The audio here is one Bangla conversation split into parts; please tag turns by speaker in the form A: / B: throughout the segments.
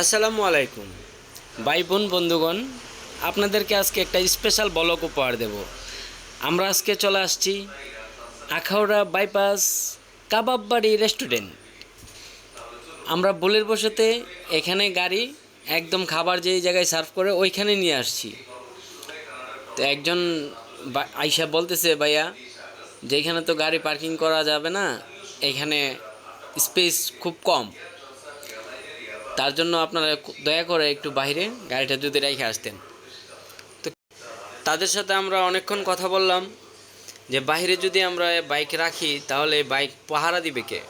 A: আসসালামু আলাইকুম ভাই বোন বন্ধুগণ, আপনাদেরকে আজকে একটা স্পেশাল ব্লগ উপহার দেব। আমরা আজকে চলে আসছি আখাউড়া বাইপাস কাবাব বাড়ি রেস্টুরেন্ট। আমরা ভুলের বশতে এখানে গাড়ি একদম খাবার যেই জায়গায় সার্ভ করে ওইখানে নিয়ে আসছি। তো একজন আইসা বলতেছে, ভাইয়া যেখানে তো গাড়ি পার্কিং করা যাবে না, এখানে স্পেস খুব কম, তার জন্য আপনারা দয়া করে একটু বাইরে গাড়িটা যদি রেখে আসতেন। তো তাদের সাথে আমরা অনেকক্ষণ কথা বললাম যে বাইরে যদি আমরা বাইক রাখি তাহলে বাইক পাহারা দিবে কে।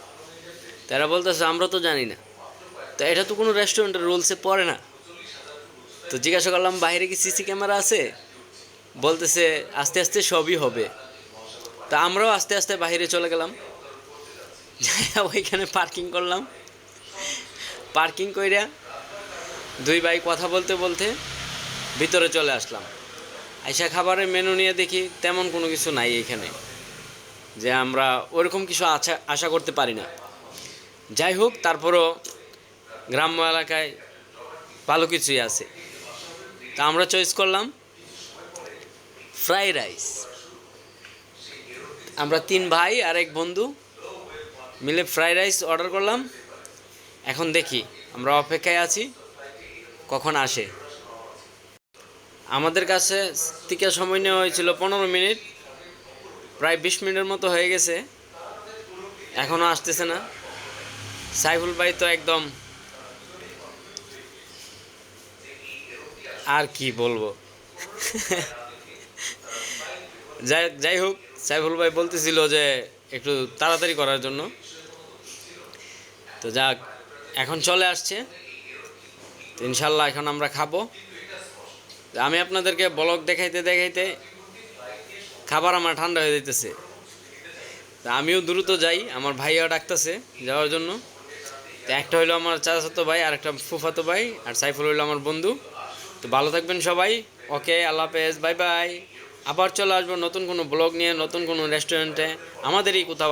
A: তারা বলতেছে আমরা তো জানি না। তো এটা তো কোনো রেস্টুরেন্টের রুলসে পড়ে না। তো জিজ্ঞাসা করলাম বাইরে কি সিসি ক্যামেরা আছে? বলতেছে আস্তে আস্তে সবই হবে। তা আমরাও আস্তে আস্তে বাইরে চলে গেলাম, ওইখানে পার্কিং করলাম। পার্কিং কইরা দুই ভাই কথা বলতে বলতে ভিতরে চলে আসলাম। আইসা খাবারের মেনু নিয়ে দেখি তেমন কোনো কিছু নাই এখানে, যে আমরা ওরকম কিছু আশা করতে পারি না। যাই হোক, তারপরও গ্রাম্য এলাকায় ভালো কিছুই আছে। তা আমরা চয়েস করলাম ফ্রাই রাইস। আমরা তিন ভাই আর এক বন্ধু মিলে ফ্রাই রাইস অর্ডার করলাম। এখন দেখি, আমরা অপেক্ষায় আছি কখন আসে। আমাদের কাছে থেকে সময় নেওয়া হয়েছিল 15 মিনিট, প্রায় 20 মিনিটের মতো হয়ে গেছে, এখনও আসতেছে না। সাইফুল ভাই তো একদম, আর কি বলবো। যাই হোক, সাইফুল ভাই বলতেছিল যে একটু তাড়াতাড়ি করার জন্য। তো যাক, এখন চলে আসছে। তো ইনশাল্লাহ এখন আমরা খাবো। আমি আপনাদেরকে ব্লগ দেখাইতে দেখাইতে খাবার আমার ঠান্ডা হয়ে যেতেছে। তা আমিও দ্রুত যাই, আমার ভাইও ডাকতেছে যাওয়ার জন্য। তো একটা হইলো আমার চাচাতো ভাই, আর একটা ফুফাতো ভাই, আর সাইফুল হইলো আমার বন্ধু। তো ভালো থাকবেন সবাই। ওকে, আল্লাহ হাফেজ, বাই বাই। আবার চলে আসবো নতুন কোনো ব্লগ নিয়ে, নতুন কোনো রেস্টুরেন্টে, আমাদেরই কোথাও।